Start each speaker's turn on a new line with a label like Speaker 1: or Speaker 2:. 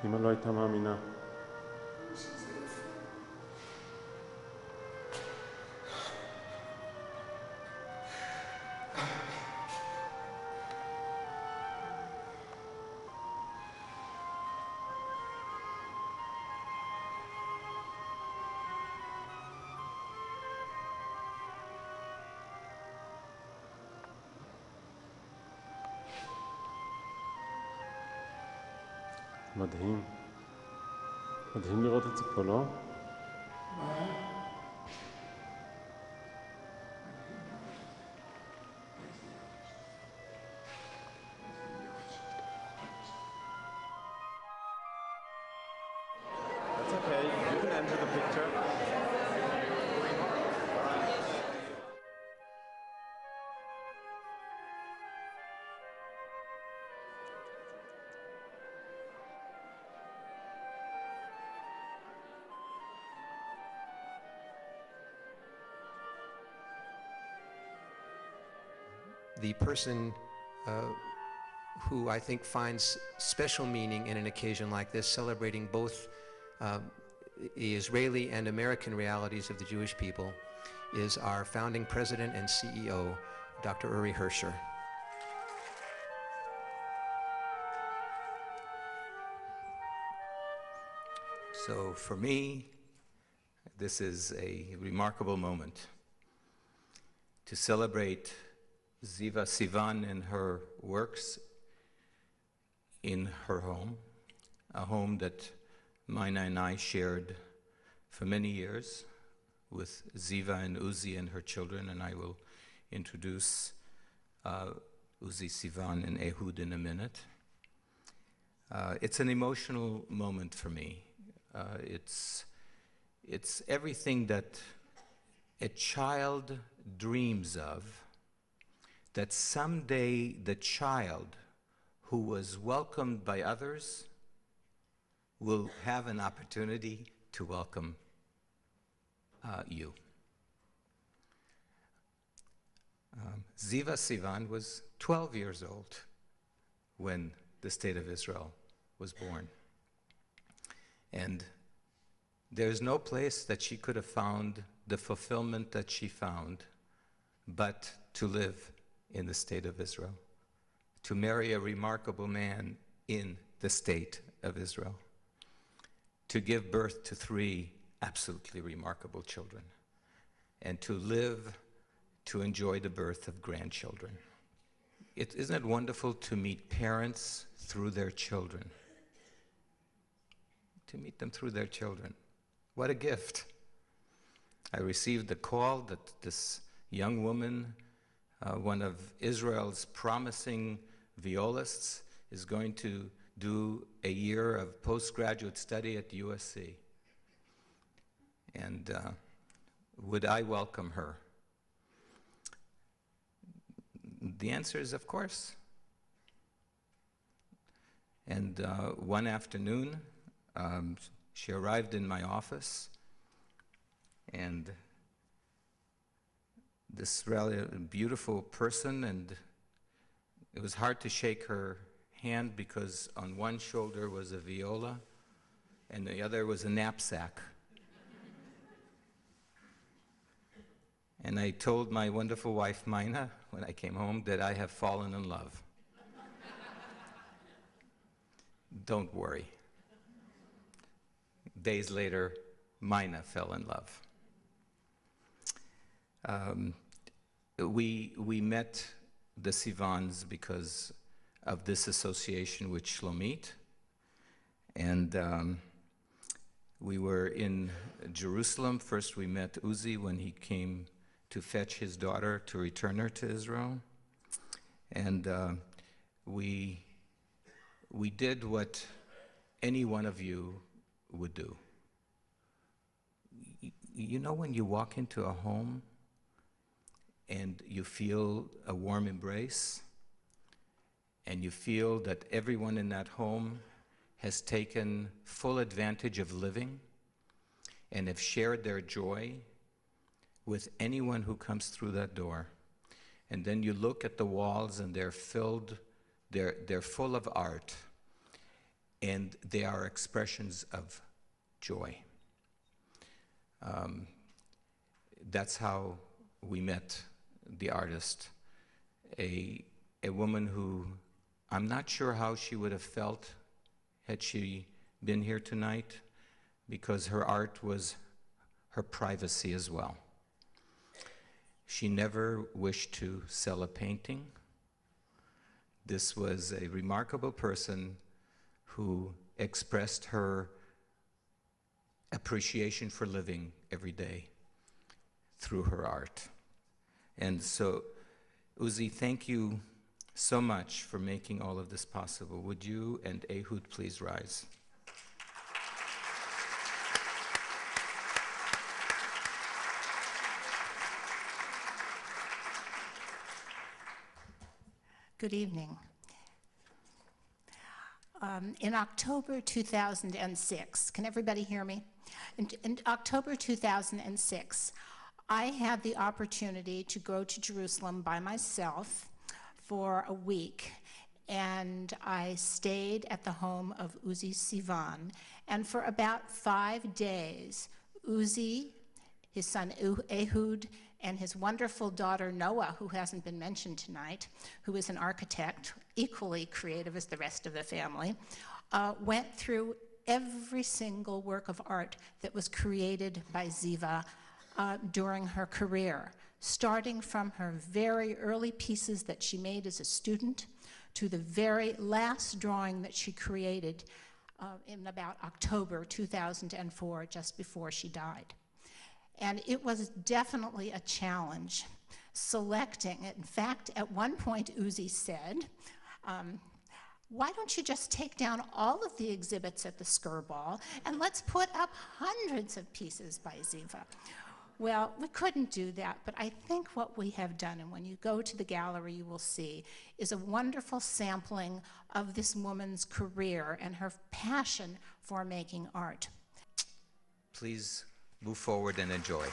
Speaker 1: אמא לא הייתה מאמינה. מדהים. מדהים לראות את זה פה, לא?
Speaker 2: That's okay. You can enter the picture.
Speaker 3: The person who I think finds special meaning in an occasion like this, celebrating both the Israeli and American realities of the Jewish people, is our founding president and CEO, Dr. Uri Hersher.
Speaker 4: So for me, this is a remarkable moment to celebrate Sivan and her works in her home, a home that Mina and I shared for many years with Ziva and Uzi and her children, and I will introduce Uzi, Sivan, and Ehud in a minute. It's an emotional moment for me. It's everything that a child dreams of, that someday the child who was welcomed by others will have an opportunity to welcome you. Ziva Sivan was 12 years old when the State of Israel was born. And there's no place that she could have found the fulfillment that she found but to live in the State of Israel, to marry a remarkable man in the State of Israel, to give birth to 3 absolutely remarkable children, and to live to enjoy the birth of grandchildren. Isn't it wonderful to meet parents through their children? To meet them through their children. What a gift. I received a call that this young woman, one of Israel's promising violists, is going to do a year of postgraduate study at USC. And would I welcome her? The answer is, of course. And one afternoon, she arrived in my office, and this really beautiful person, and it was hard to shake her hand because on one shoulder was a viola and the other was a knapsack. And I told my wonderful wife, Mina, when I came home, that I have fallen in love. Don't worry. Days later, Mina fell in love. We met the Sivans because of this association with Shlomit, and we were in Jerusalem. First we met Uzi when he came to fetch his daughter to return her to Israel, and we did what any one of you would do. You know when you walk into a home and you feel a warm embrace, and you feel that everyone in that home has taken full advantage of living and have shared their joy with anyone who comes through that door. And then you look at the walls and they're full of art. and they are expressions of joy. That's how we met the artist, a woman who I'm not sure how she would have felt had she been here tonight, because her art was her privacy as well. She never wished to sell a painting. This was a remarkable person who expressed her appreciation for living every day through her art. And so, Uzi, thank you so much for making all of this possible. Would you and Ehud please rise?
Speaker 5: Good evening. In October 2006, can everybody hear me? In October 2006, I had the opportunity to go to Jerusalem by myself for a week, and I stayed at the home of Uzi Sivan, and for about 5 days, Uzi, his son Ehud, and his wonderful daughter Noah, who hasn't been mentioned tonight, who is an architect, equally creative as the rest of the family, went through every single work of art that was created by Ziva during her career, starting from her very early pieces that she made as a student to the very last drawing that she created in about October 2004, just before she died. And it was definitely a challenge selecting. In fact, at one point, Uzi said, why don't you just take down all of the exhibits at the Skirball and let's put up hundreds of pieces by Ziva? Well, we couldn't do that, but I think what we have done, and when you go to the gallery you will see, is a wonderful sampling of this woman's career and her passion for making art.
Speaker 4: Please move forward and enjoy.